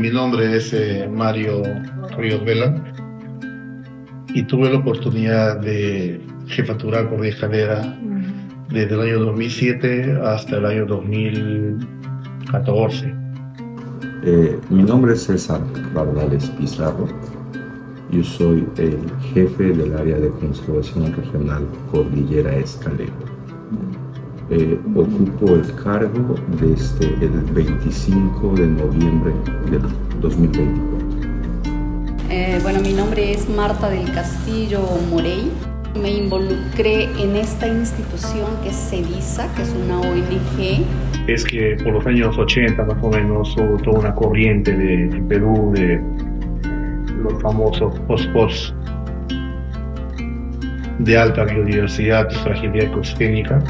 Mi nombre es Mario Ríos Vela y tuve la oportunidad de jefaturar por escalera desde el año 2007 hasta el año 2014. Mi nombre es César Bardales Pizarro. Yo soy el jefe del área de conservación regional Cordillera Escalera. Ocupo el cargo desde el 25 de noviembre del 2024. Bueno, mi nombre es Marta del Castillo Morey. Me involucré en esta institución que es CEDISA, que es una ONG. Es que por los años 80 más o menos hubo toda una corriente en Perú de los famosos hotspots de alta biodiversidad y fragilidad ecosistémica.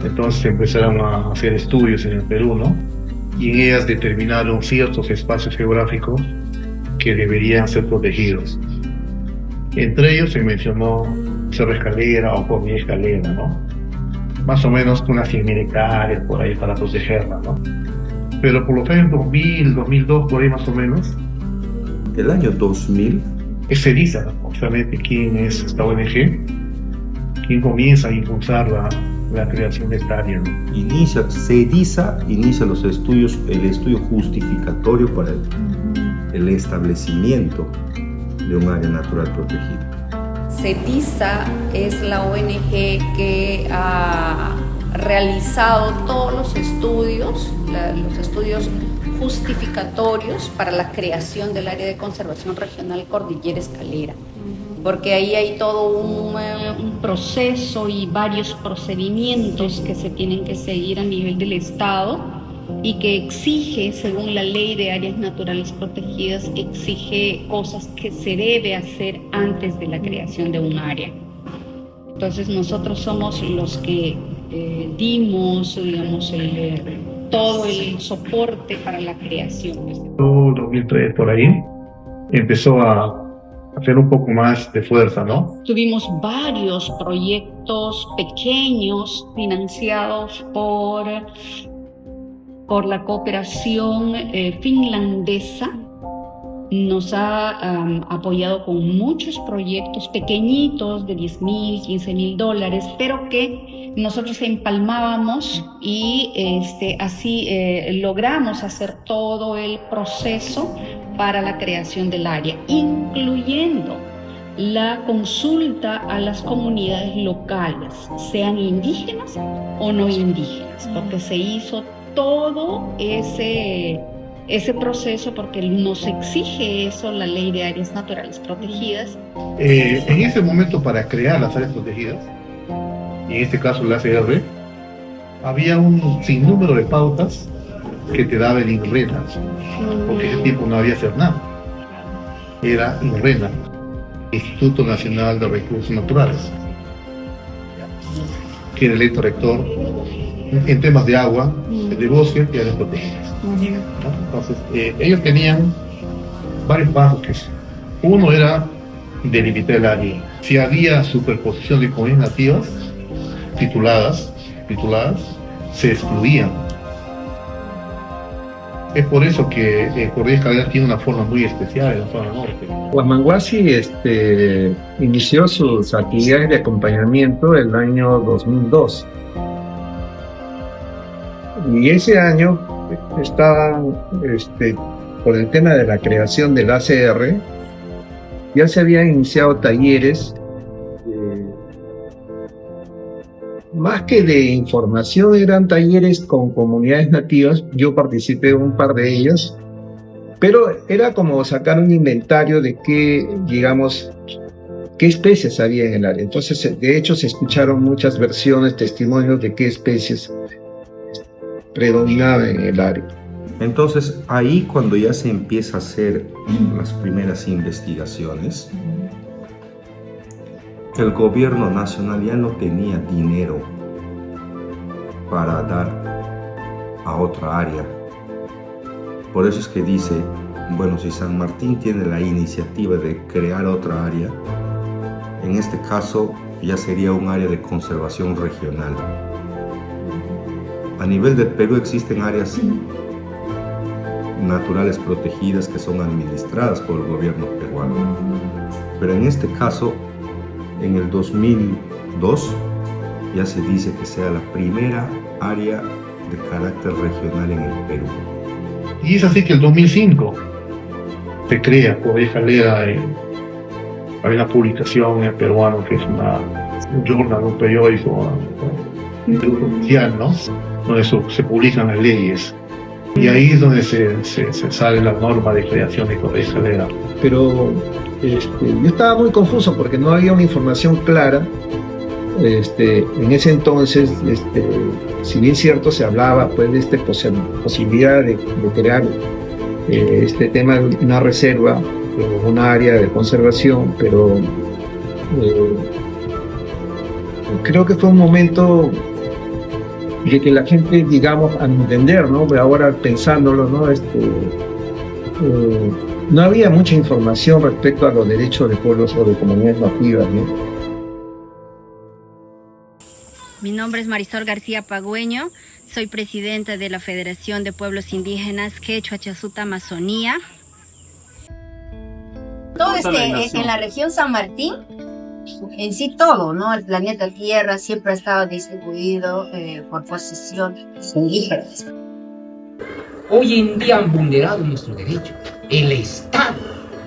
Entonces empezaron a hacer estudios en el Perú, ¿no? Y en ellas determinaron ciertos espacios geográficos que deberían ser protegidos. Entre ellos se mencionó Cerro Escalera o Cordillera Escalera, ¿no? Más o menos unas 100.000 hectáreas por ahí para protegerla, ¿no? Pero por los años 2000, 2002, por ahí más o menos. El año 2000. Es CEDISA, obviamente, quién es esta ONG, quién comienza a impulsar la creación de esta área, ¿no? CEDISA inicia el estudio justificatorio para el establecimiento de un área natural protegida. CEDISA es la ONG que ha realizado todos los estudios justificatorios para la creación del área de conservación regional Cordillera Escalera. Porque ahí hay todo un proceso y varios procedimientos que se tienen que seguir a nivel del Estado y que exige, según la ley de áreas naturales protegidas, exige cosas que se debe hacer antes de la creación de un área. Entonces nosotros somos los que dimos, digamos, todo el soporte para la creación. 2003 por ahí empezó a hacer un poco más de fuerza, ¿no? Tuvimos varios proyectos pequeños financiados por la cooperación finlandesa. Nos ha apoyado con muchos proyectos pequeñitos de $10,000, $15,000, pero que nosotros empalmábamos y así logramos hacer todo el proceso para la creación del área, incluyendo la consulta a las comunidades locales, sean indígenas o no indígenas, porque se hizo todo ese proceso porque nos exige eso la ley de áreas naturales protegidas. En ese momento, para crear las áreas protegidas, en este caso la ACR, había un sinnúmero de pautas que te daba el INRENA, porque ese tiempo no había CERNAM, era INRENA, Instituto Nacional de Recursos Naturales, que era el ente rector en temas de agua, de bosque y áreas protegidas, ¿no? Entonces, ellos tenían varios pasos. Uno era delimitar el área. Si había superposición de comunidades nativas tituladas, se excluían. Es por eso que Cordillera Escalera tiene una forma muy especial en la zona norte. Huamanguasi inició sus actividades de acompañamiento el año 2002. Y ese año estaban, por el tema de la creación del ACR, ya se habían iniciado talleres, más que de información, eran talleres con comunidades nativas. Yo participé en un par de ellos, pero era como sacar un inventario de qué especies había en el área. Entonces, de hecho, se escucharon muchas versiones, testimonios de qué especies predominaban en el área. Entonces, ahí cuando ya se empieza a hacer las primeras investigaciones, el gobierno nacional ya no tenía dinero para dar a otra área. Por eso es que dice, bueno, si San Martín tiene la iniciativa de crear otra área, en este caso ya sería un área de conservación regional. A nivel del Perú existen áreas naturales protegidas que son administradas por el gobierno peruano. Pero en este caso, en el 2002, ya se dice que sea la primera área de carácter regional en el Perú. Y es así que el 2005 se crea Cordillera Escalera. Hay una publicación en el peruano que es un journal, un periódico oficial, ¿no? Donde se publican las leyes. Y ahí es donde se sale la norma de creación de Cordillera Escalera. Pero yo estaba muy confuso porque no había una información clara. En ese entonces, si bien cierto, se hablaba pues de posibilidad de crear este tema de una reserva, una área de conservación, pero creo que fue un momento de que la gente, digamos, a entender, ¿no? Pero ahora pensándolo, ¿no? No había mucha información respecto a los derechos de pueblos o de comunidades nativas, ¿no? Mi nombre es Marisol García Pagüeño, soy presidenta de la Federación de Pueblos Indígenas Quechua Chasuta Amazonía. Todo en la región San Martín, en sí todo, ¿no? El planeta Tierra siempre ha estado distribuido por posesión indígenas. Hoy en día han vulnerado nuestros derechos. El Estado,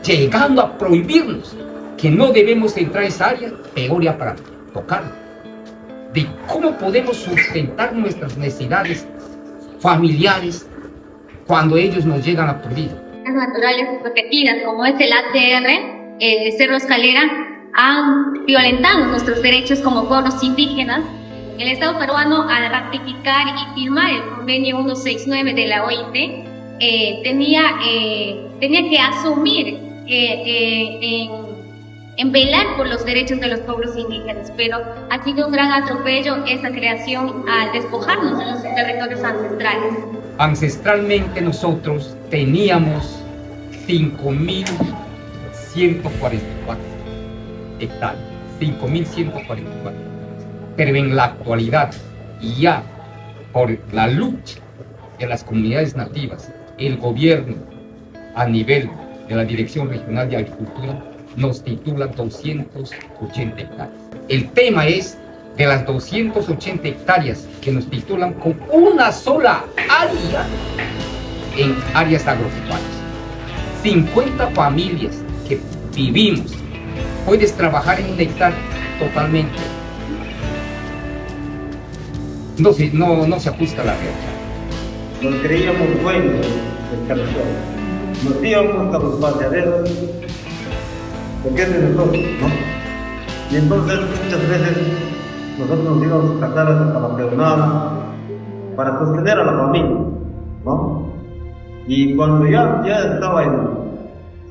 llegando a prohibirnos que no debemos entrar a esa área, peor ya para tocarlo. De cómo podemos sustentar nuestras necesidades familiares cuando ellos nos llegan a prohibir. Las naturales protegidas, como es el ACR, Cerro Escalera, han violentado nuestros derechos como pueblos indígenas. El Estado peruano, al ratificar y firmar el convenio 169 de la OIT, tenía que asumir en velar por los derechos de los pueblos indígenas, pero ha sido un gran atropello esa creación al despojarnos de los territorios ancestrales. Ancestralmente nosotros teníamos 5.144 hectáreas, 5.144. Pero en la actualidad, y ya por la lucha de las comunidades nativas, el gobierno a nivel de la Dirección Regional de Agricultura nos titula 280 hectáreas. El tema es de las 280 hectáreas que nos titulan con una sola área en áreas agropecuarias. 50 familias que vivimos, puedes trabajar en un hectárea totalmente. No se ajusta a la realidad. Nos creíamos dueños del territorio. Nos íbamos a los paseaderos porque es de nosotros, ¿no? Y entonces muchas veces nosotros nos íbamos a casar hasta la peonada, para sostener a la familia, ¿no? Y cuando ya estaba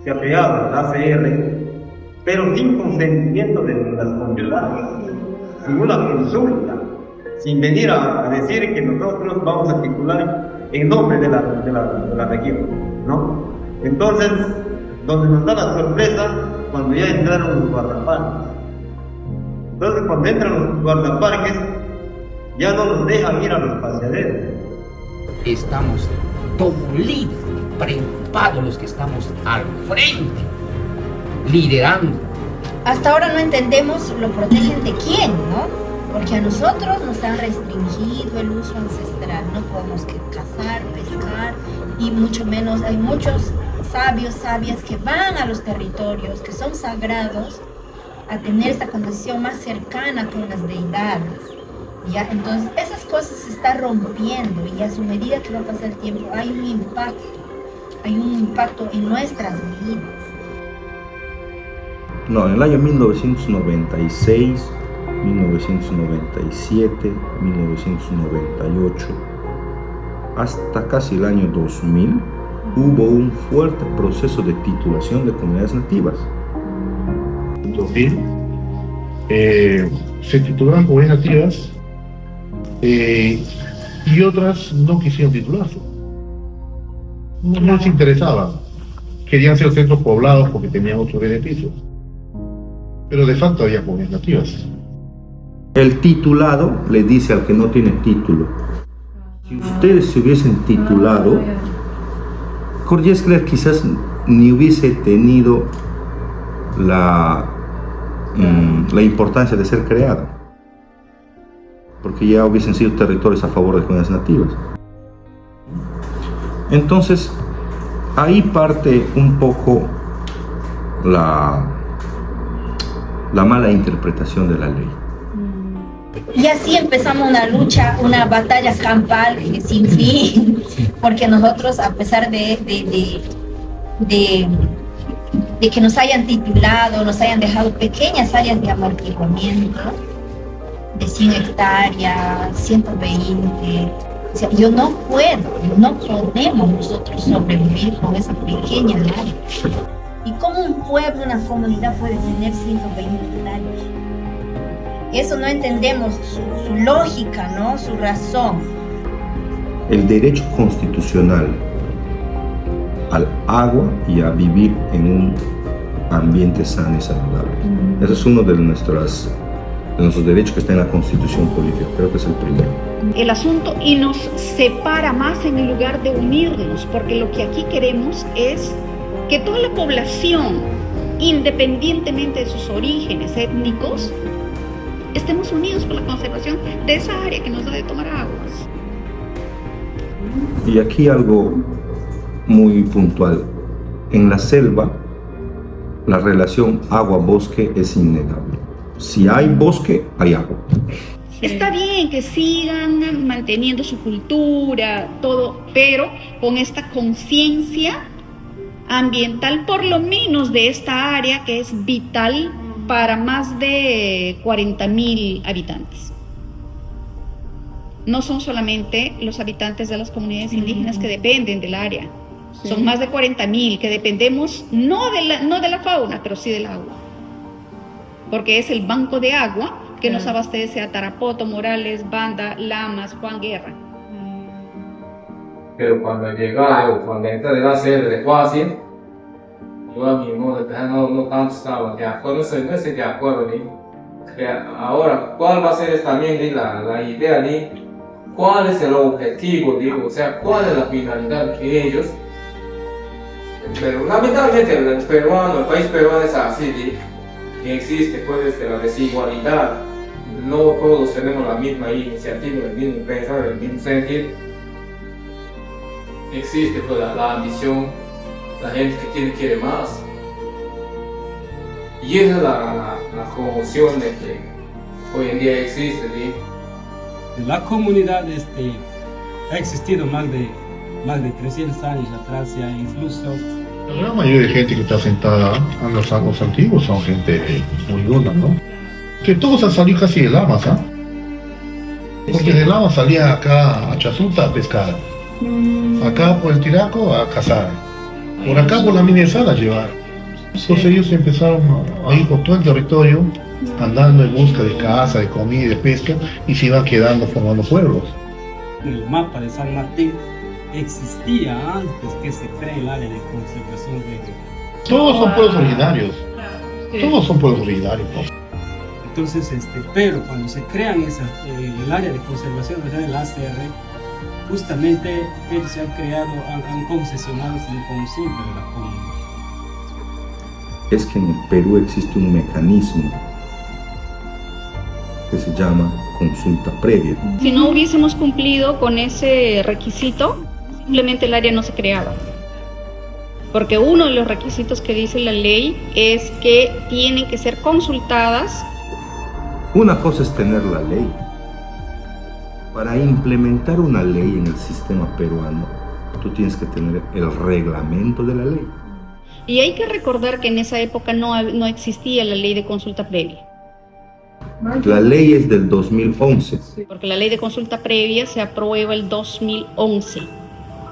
se afiliaba al ACR, pero sin consentimiento de las comunidades, sin una consulta, sin venir a decir que nosotros vamos a articular en nombre de la región, ¿no? Entonces, donde nos da la sorpresa, cuando ya entraron los guardaparques. Entonces, cuando entran los guardaparques, ya no nos dejan ir a los paseaderos. Estamos dolidos, preocupados los que estamos al frente, liderando. Hasta ahora no entendemos lo protegen de quién, ¿no? Porque a nosotros nos han restringido el uso ancestral, no podemos cazar, pescar y mucho menos, hay muchos sabios, sabias que van a los territorios que son sagrados a tener esta conexión más cercana con las deidades, ¿ya? Entonces esas cosas se están rompiendo y a su medida que va a pasar el tiempo hay un impacto en nuestras vidas. No, en el año 1996, 1997, 1998, hasta casi el año 2000, hubo un fuerte proceso de titulación de comunidades nativas. En 2000 se titularon comunidades nativas y otras no quisieron titularse. No les interesaba. Querían ser centros poblados porque tenían otros beneficios. Pero de facto había comunidades nativas. El titulado le dice al que no tiene título: si ustedes se hubiesen titulado, Cordillera quizás ni hubiese tenido la importancia de ser creado, porque ya hubiesen sido territorios a favor de comunidades nativas. Entonces, ahí parte un poco la mala interpretación de la ley. Y así empezamos una lucha, una batalla campal sin fin, porque nosotros, a pesar de que nos hayan titulado, nos hayan dejado pequeñas áreas de amortiguamiento, de 100 hectáreas, 120, o sea, no podemos nosotros sobrevivir con esa pequeña área. ¿Y cómo un pueblo, una comunidad puede tener 120 hectáreas? Eso no entendemos su lógica, ¿no? Su razón. El derecho constitucional al agua y a vivir en un ambiente sano y saludable. Ese es uno de nuestros derechos que está en la Constitución política. Creo que es el primero. El asunto y nos separa más en el lugar de unirnos, porque lo que aquí queremos es que toda la población, independientemente de sus orígenes étnicos, estemos unidos por la conservación de esa área que nos da de tomar aguas. Y aquí algo muy puntual. En la selva, la relación agua-bosque es innegable. Si hay bosque, hay agua. Está bien que sigan manteniendo su cultura, todo, pero con esta conciencia ambiental, por lo menos de esta área que es vital para más de 40.000 habitantes. No son solamente los habitantes de las comunidades indígenas que dependen del área, sí. Son más de 40.000 que dependemos no de la fauna, pero sí del agua, porque es el banco de agua que nos abastece a Tarapoto, Morales, Banda, Lamas, Juan Guerra. Pero cuando llegaba, cuando entré de la sede de Huasin, yo a mi modo no tanto estaba de acuerdo, no estoy de acuerdo ni. Ahora, ¿cuál va a ser también la idea ni? ¿Cuál es el objetivo, digo? O sea, ¿cuál es la finalidad que ellos? Pero lamentablemente el país peruano es así, que existe pues la desigualdad. No todos tenemos la misma iniciativa, el mismo pensar, el mismo sentir. Existe pues la ambición, la gente que quiere más. Y esa es la conmoción de que hoy en día existe. La comunidad ha existido más de 300 años atrás, ya incluso. La gran mayoría de gente que está sentada en los años antiguos son gente muy dura, ¿no? Que todos han salido casi de Lamas, ¿ah? Porque del agua salía acá a Chazuta a pescar, acá por el Tiraco a cazar, por acá por la Minesal a llevar. Entonces ellos empezaron a ir por todo el territorio, andando en busca de caza, de comida y de pesca, y se iban quedando formando pueblos. El mapa de San Martín existía antes que se cree el área de conservación regional. Todos son pueblos originarios. Todos son pueblos originarios, ¿no? Entonces, pero cuando se crean el área de conservación regional, el ACR, justamente ellos se han creado, han concesionado sin consulta de la comunidad. Es que en el Perú existe un mecanismo que se llama consulta previa. Si no hubiésemos cumplido con ese requisito, simplemente el área no se creaba. Porque uno de los requisitos que dice la ley es que tienen que ser consultadas. Una cosa es tener la ley. Para implementar una ley en el sistema peruano, tú tienes que tener el reglamento de la ley. Y hay que recordar que en esa época no existía la ley de consulta previa. La ley es del 2011. Porque la ley de consulta previa se aprueba el 2011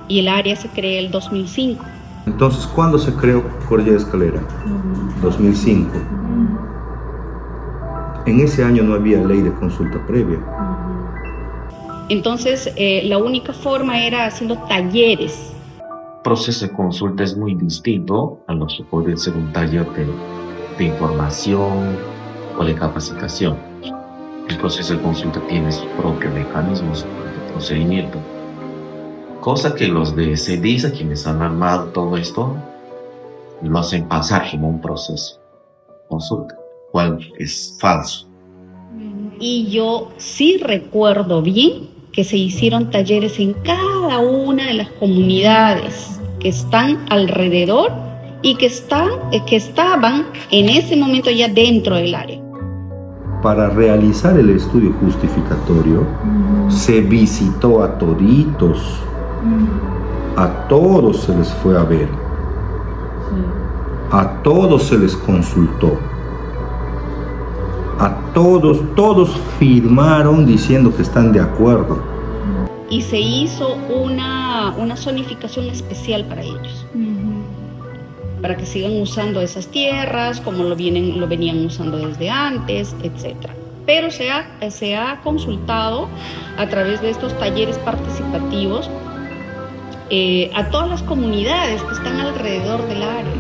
y el área se crea el 2005. Entonces, ¿cuándo se creó Cordillera Escalera? 2005. En ese año no había ley de consulta previa. Entonces, la única forma era haciendo talleres. El proceso de consulta es muy distinto a lo que puede ser un taller de información o de capacitación. El proceso de consulta tiene su propio mecanismo, su propio procedimiento. Cosa que los de CEDISA, quienes han armado todo esto, lo hacen pasar como un proceso de consulta, cual es falso. Y yo sí recuerdo bien que se hicieron talleres en cada una de las comunidades que están alrededor y que estaban en ese momento ya dentro del área. Para realizar el estudio justificatorio, se visitó a toditos. A todos se les fue a ver. A todos se les consultó. A todos firmaron diciendo que están de acuerdo. Y se hizo una zonificación especial para ellos. Para que sigan usando esas tierras como lo venían usando desde antes, etc. Pero se ha consultado a través de estos talleres participativos a todas las comunidades que están alrededor del área.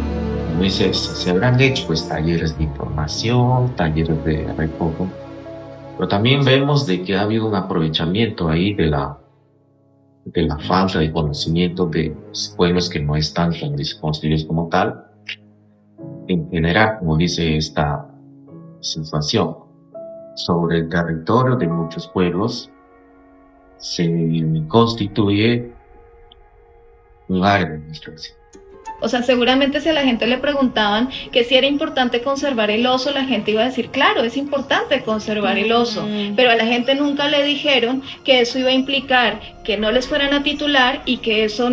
Entonces, se habrán hecho pues talleres de información, talleres de recojo, pero también vemos de que ha habido un aprovechamiento ahí de la falta de conocimiento de los pueblos que no están constituidos como tal, en general, como dice esta situación, sobre el territorio de muchos pueblos se constituye un área de administración. O sea, seguramente si a la gente le preguntaban que si era importante conservar el oso, la gente iba a decir, claro, es importante conservar el oso, pero a la gente nunca le dijeron que eso iba a implicar que no les fueran a titular y que eso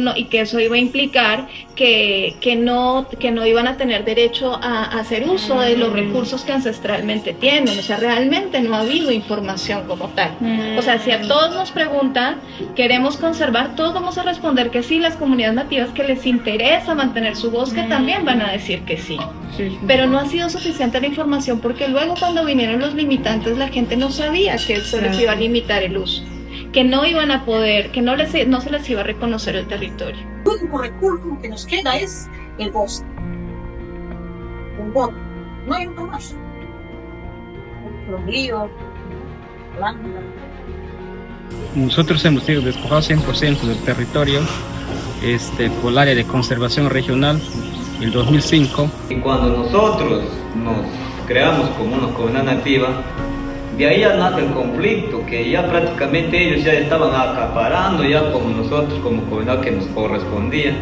iba a implicar que no iban a tener derecho a hacer uso de los recursos que ancestralmente tienen. O sea, realmente no ha habido información como tal. O sea, si a todos nos preguntan, queremos conservar, todos vamos a responder que sí. Las comunidades nativas que les interesa mantener su bosque también van a decir que sí. Pero no ha sido suficiente la información porque luego cuando vinieron los limitantes la gente no sabía que eso les iba a limitar el uso, que no iban a poder, que no se les iba a reconocer el territorio. El único recurso que nos queda es el bosque. Un bosque. No hay otro más. Los ríos, plantas. Nosotros hemos sido despojados 100% del territorio por el área de conservación regional en 2005. Y cuando nosotros nos creamos como una comunidad nativa, de ahí ya nace el conflicto, que ya prácticamente ellos ya estaban acaparando ya como nosotros, como comunidad que nos correspondía.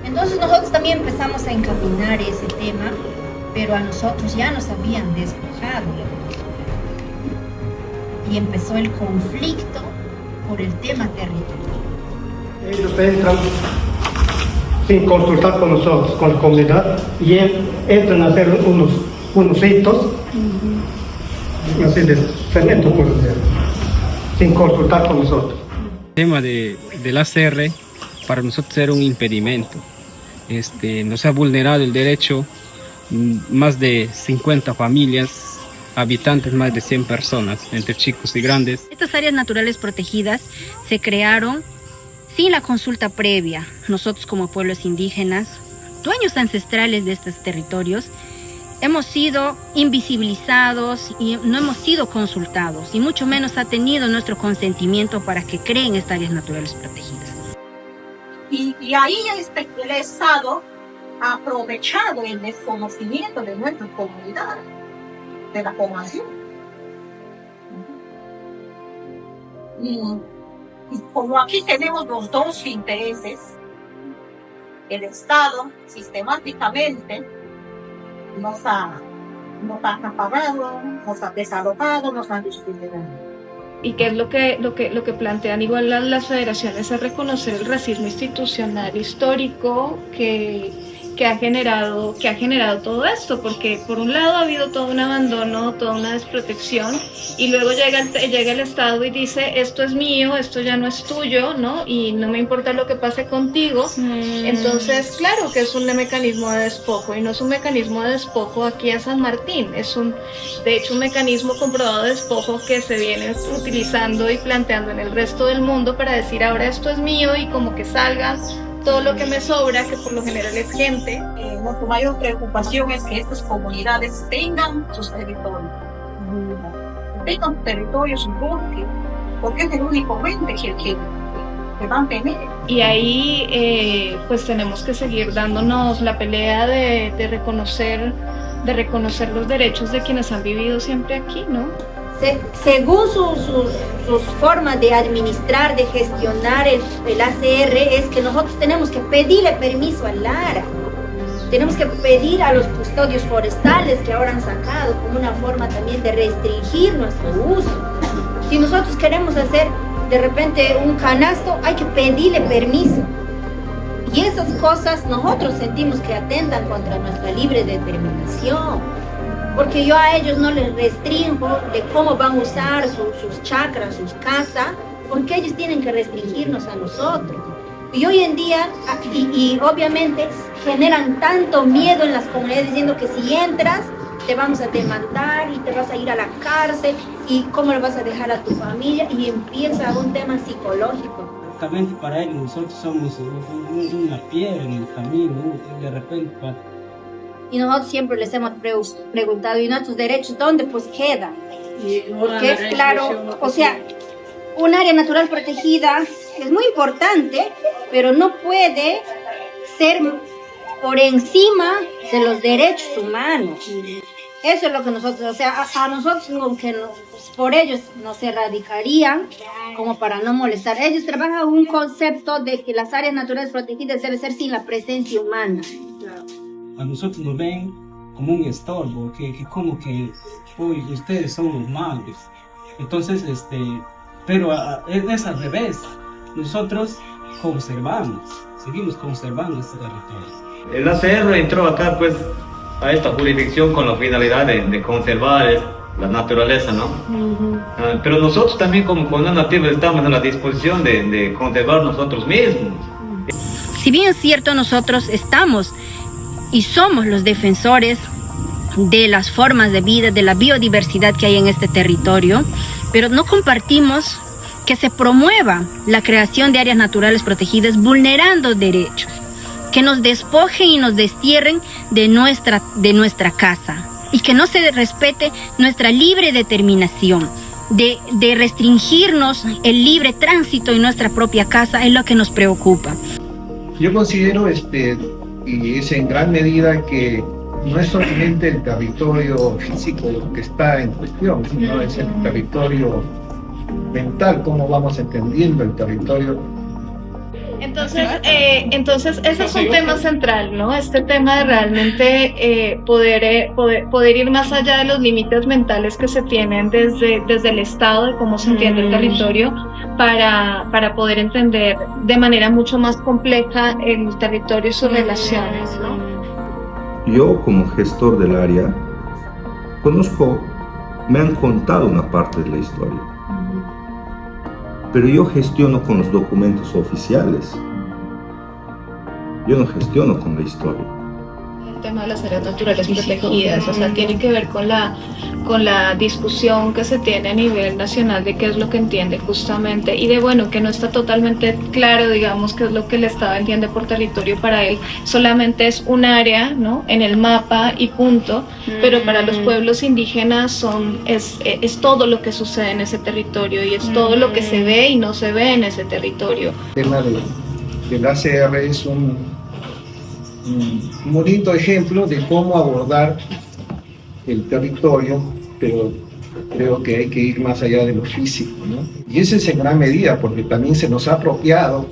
Entonces nosotros también empezamos a encaminar ese tema, pero a nosotros ya nos habían despojado. Y empezó el conflicto por el tema territorial. Ellos entran sin consultar con nosotros, con la comunidad, y entran a hacer unos hitos, así de cemento, por decir. sin consultar con nosotros. El tema del ACR para nosotros era un impedimento. Nos ha vulnerado el derecho más de 50 familias, habitantes más de 100 personas, entre chicos y grandes. Estas áreas naturales protegidas se crearon sin la consulta previa. Nosotros como pueblos indígenas, dueños ancestrales de estos territorios, hemos sido invisibilizados y no hemos sido consultados, y mucho menos ha tenido nuestro consentimiento para que creen estas áreas naturales protegidas. Y ahí el Estado ha aprovechado el desconocimiento de nuestra comunidad, de la población. Y como aquí tenemos los dos intereses, el Estado sistemáticamente nos ha acaparado, nos ha desalojado, nos ha discriminado. Y qué es lo que plantean igual las federaciones, es reconocer el racismo institucional histórico que ha generado todo esto, porque por un lado ha habido todo un abandono, toda una desprotección, y luego llega el Estado y dice esto es mío, esto ya no es tuyo, ¿no? Y no me importa lo que pase contigo. Entonces, claro que es un mecanismo de despojo, y no es un mecanismo de despojo aquí en San Martín, de hecho un mecanismo comprobado de despojo que se viene utilizando y planteando en el resto del mundo para decir ahora esto es mío y como que salga todo lo que me sobra, que por lo general es gente. Nuestra mayor preocupación es que estas comunidades tengan sus territorios. Tengan territorios, porque es el único ente que van a tener. Y ahí pues tenemos que seguir dándonos la pelea de reconocer los derechos de quienes han vivido siempre aquí, ¿no? Según sus formas de administrar, de gestionar el ACR, es que nosotros tenemos que pedirle permiso al Lara. Tenemos que pedir a los custodios forestales que ahora han sacado como una forma también de restringir nuestro uso. Si nosotros queremos hacer de repente un canasto, hay que pedirle permiso. Y esas cosas nosotros sentimos que atentan contra nuestra libre determinación. Porque yo a ellos no les restringo de cómo van a usar sus chacras, sus casas, porque ellos tienen que restringirnos a nosotros. Y hoy en día, y obviamente generan tanto miedo en las comunidades diciendo que si entras, te vamos a demandar y te vas a ir a la cárcel, y cómo le vas a dejar a tu familia, y empieza un tema psicológico. Prácticamente para ellos nosotros somos una piedra en el camino, de repente y nosotros siempre les hemos preguntado, ¿y nuestros derechos dónde pues quedan? Porque es claro, o sea, un área natural protegida es muy importante, pero no puede ser por encima de los derechos humanos. Eso es lo que nosotros, o sea, a nosotros por ellos nos erradicarían como para no molestar. Ellos trabajan un concepto de que las áreas naturales protegidas deben ser sin la presencia humana. A nosotros nos ven como un estorbo, que como que uy, ustedes son los malos. Entonces, pero es al revés. Nosotros seguimos conservando este territorio. El ACR entró acá pues a esta jurisdicción con la finalidad de conservar la naturaleza, ¿no? Pero nosotros también como comunidad nativa estamos en la disposición de conservar nosotros mismos. Si bien es cierto, nosotros estamos y somos los defensores de las formas de vida, de la biodiversidad que hay en este territorio, pero no compartimos que se promueva la creación de áreas naturales protegidas vulnerando derechos, que nos despojen y nos destierren de nuestra casa, y que no se respete nuestra libre determinación. De restringirnos el libre tránsito en nuestra propia casa es lo que nos preocupa. Yo considero y es en gran medida que no es solamente el territorio físico que está en cuestión, sino es el territorio mental, cómo vamos entendiendo el territorio. Entonces ese es un tema central, ¿no? Este tema de realmente poder ir más allá de los límites mentales que se tienen desde el Estado, de cómo se entiende el territorio, para poder entender de manera mucho más compleja el territorio y sus relaciones, ¿no? Yo, como gestor del área, me han contado una parte de la historia. pero yo gestiono con los documentos oficiales. Yo no gestiono con la historia. El tema de las áreas naturales protegidas, o sea, tiene que ver con la discusión que se tiene a nivel nacional de qué es lo que entiende justamente y de bueno, que no está totalmente claro, digamos, qué es lo que el Estado entiende por territorio para él, solamente es un área, ¿no?, en el mapa y punto, pero para los pueblos indígenas es todo lo que sucede en ese territorio y es todo lo que se ve y no se ve en ese territorio. El tema del ACR es un bonito ejemplo de cómo abordar el territorio, pero creo que hay que ir más allá de lo físico, ¿no? Y esa es en gran medida porque también se nos ha apropiado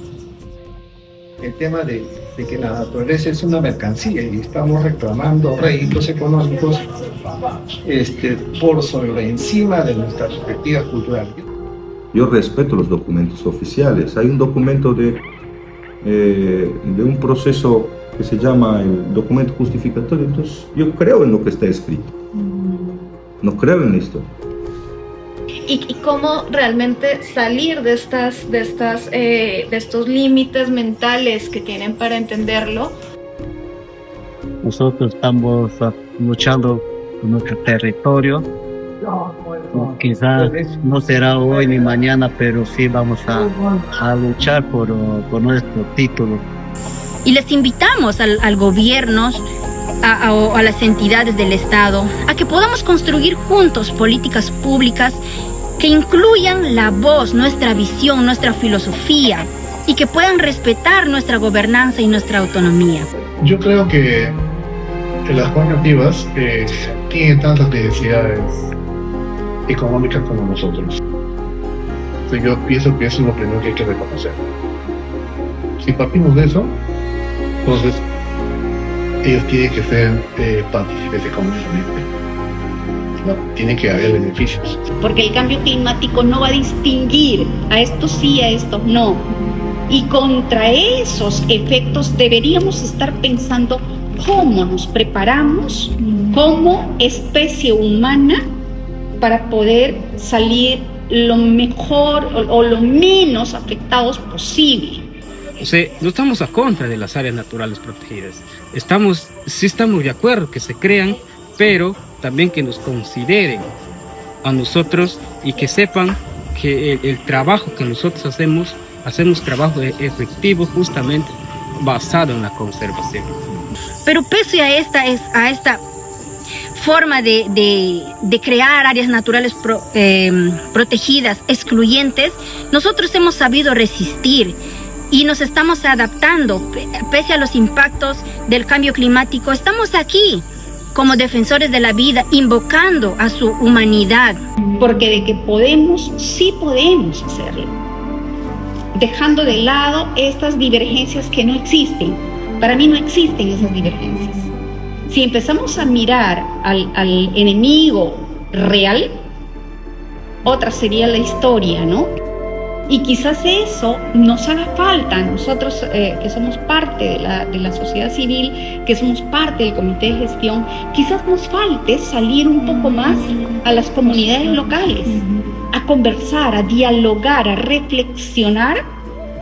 el tema de que la naturaleza es una mercancía y estamos reclamando réditos económicos por sobre encima de nuestras perspectivas culturales. Yo respeto los documentos oficiales. Hay un documento de un proceso que se llama el documento justificatorio, entonces yo creo en lo que está escrito, no creo en la historia. Y cómo realmente salir de estos límites mentales que tienen para entenderlo. Nosotros estamos luchando por nuestro territorio. Quizás no será hoy ni mañana, pero sí vamos a luchar por nuestro título. Y les invitamos al gobierno, a las entidades del Estado, a que podamos construir juntos políticas públicas que incluyan la voz, nuestra visión, nuestra filosofía y que puedan respetar nuestra gobernanza y nuestra autonomía. Yo creo que las cooperativas tienen tantas necesidades económicas como nosotros. Entonces yo pienso que eso es lo primero que hay que reconocer. Si partimos de eso, entonces ellos tienen que ser partícipes económicamente. No, tienen que haber beneficios. Porque el cambio climático no va a distinguir a estos sí, a estos no. Y contra esos efectos deberíamos estar pensando cómo nos preparamos como especie humana para poder salir lo mejor o lo menos afectados posible. O sea, no estamos a contra de las áreas naturales protegidas. Sí estamos de acuerdo que se crean, pero también que nos consideren a nosotros y que sepan que el trabajo que nosotros hacemos trabajo efectivo justamente basado en la conservación. Pero pese a esta forma de crear áreas naturales protegidas, excluyentes, nosotros hemos sabido resistir y nos estamos adaptando. Pese a los impactos del cambio climático, estamos aquí como defensores de la vida, invocando a su humanidad. Porque de que podemos, sí podemos hacerlo. Dejando de lado estas divergencias que no existen. Para mí no existen esas divergencias. Si empezamos a mirar al enemigo real, otra sería la historia, ¿no? Y quizás eso nos haga falta a nosotros que somos parte de la sociedad civil, que somos parte del comité de gestión, quizás nos falte salir un poco más a las comunidades locales, a conversar, a dialogar, a reflexionar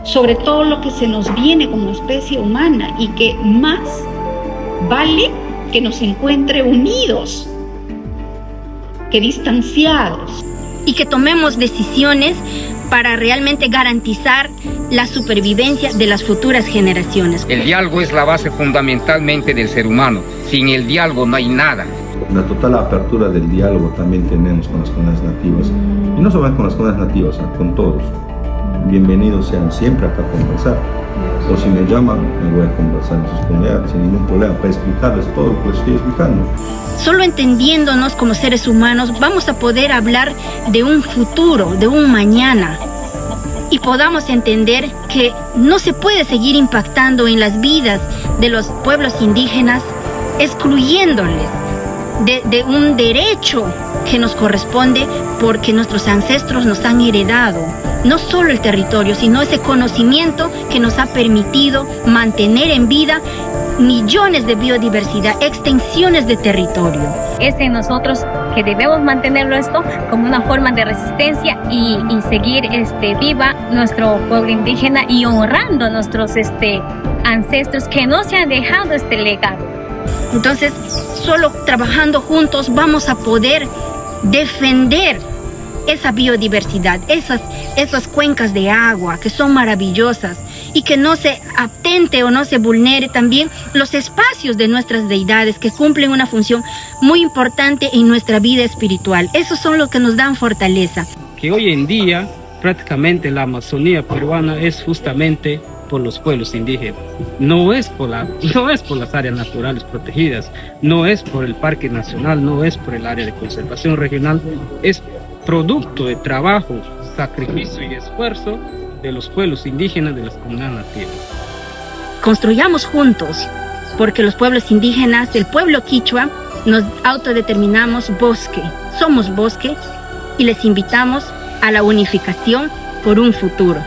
sobre todo lo que se nos viene como especie humana y que más vale que nos encuentre unidos que distanciados. Y que tomemos decisiones para realmente garantizar la supervivencia de las futuras generaciones. El diálogo es la base fundamentalmente del ser humano. Sin el diálogo no hay nada. La total apertura del diálogo también tenemos con las comunidades nativas. Y no solamente con las comunidades nativas, con todos. Bienvenidos sean siempre acá a conversar. O si me llaman, me voy a conversar en sus comunidades sin ningún problema para explicarles todo lo que les estoy explicando. Solo entendiéndonos como seres humanos vamos a poder hablar de un futuro, de un mañana. Y podamos entender que no se puede seguir impactando en las vidas de los pueblos indígenas, excluyéndoles de un derecho que nos corresponde porque nuestros ancestros nos han heredado. No solo el territorio, sino ese conocimiento que nos ha permitido mantener en vida millones de biodiversidad, extensiones de territorio. Es en nosotros que debemos mantenerlo esto como una forma de resistencia y seguir viva nuestro pueblo indígena y honrando a nuestros ancestros que no se han dejado este legado. Entonces, solo trabajando juntos vamos a poder defender esa biodiversidad, esas cuencas de agua que son maravillosas y que no se atente o no se vulnere también los espacios de nuestras deidades que cumplen una función muy importante en nuestra vida espiritual. Esos son los que nos dan fortaleza. Que hoy en día prácticamente la Amazonía peruana es justamente por los pueblos indígenas. No es por las áreas naturales protegidas, no es por el Parque Nacional, no es por el área de conservación regional, es producto de trabajo, sacrificio y esfuerzo de los pueblos indígenas de las comunidades nativas. Construyamos juntos, porque los pueblos indígenas, el pueblo quichua, nos autodeterminamos bosque, somos bosque y les invitamos a la unificación por un futuro.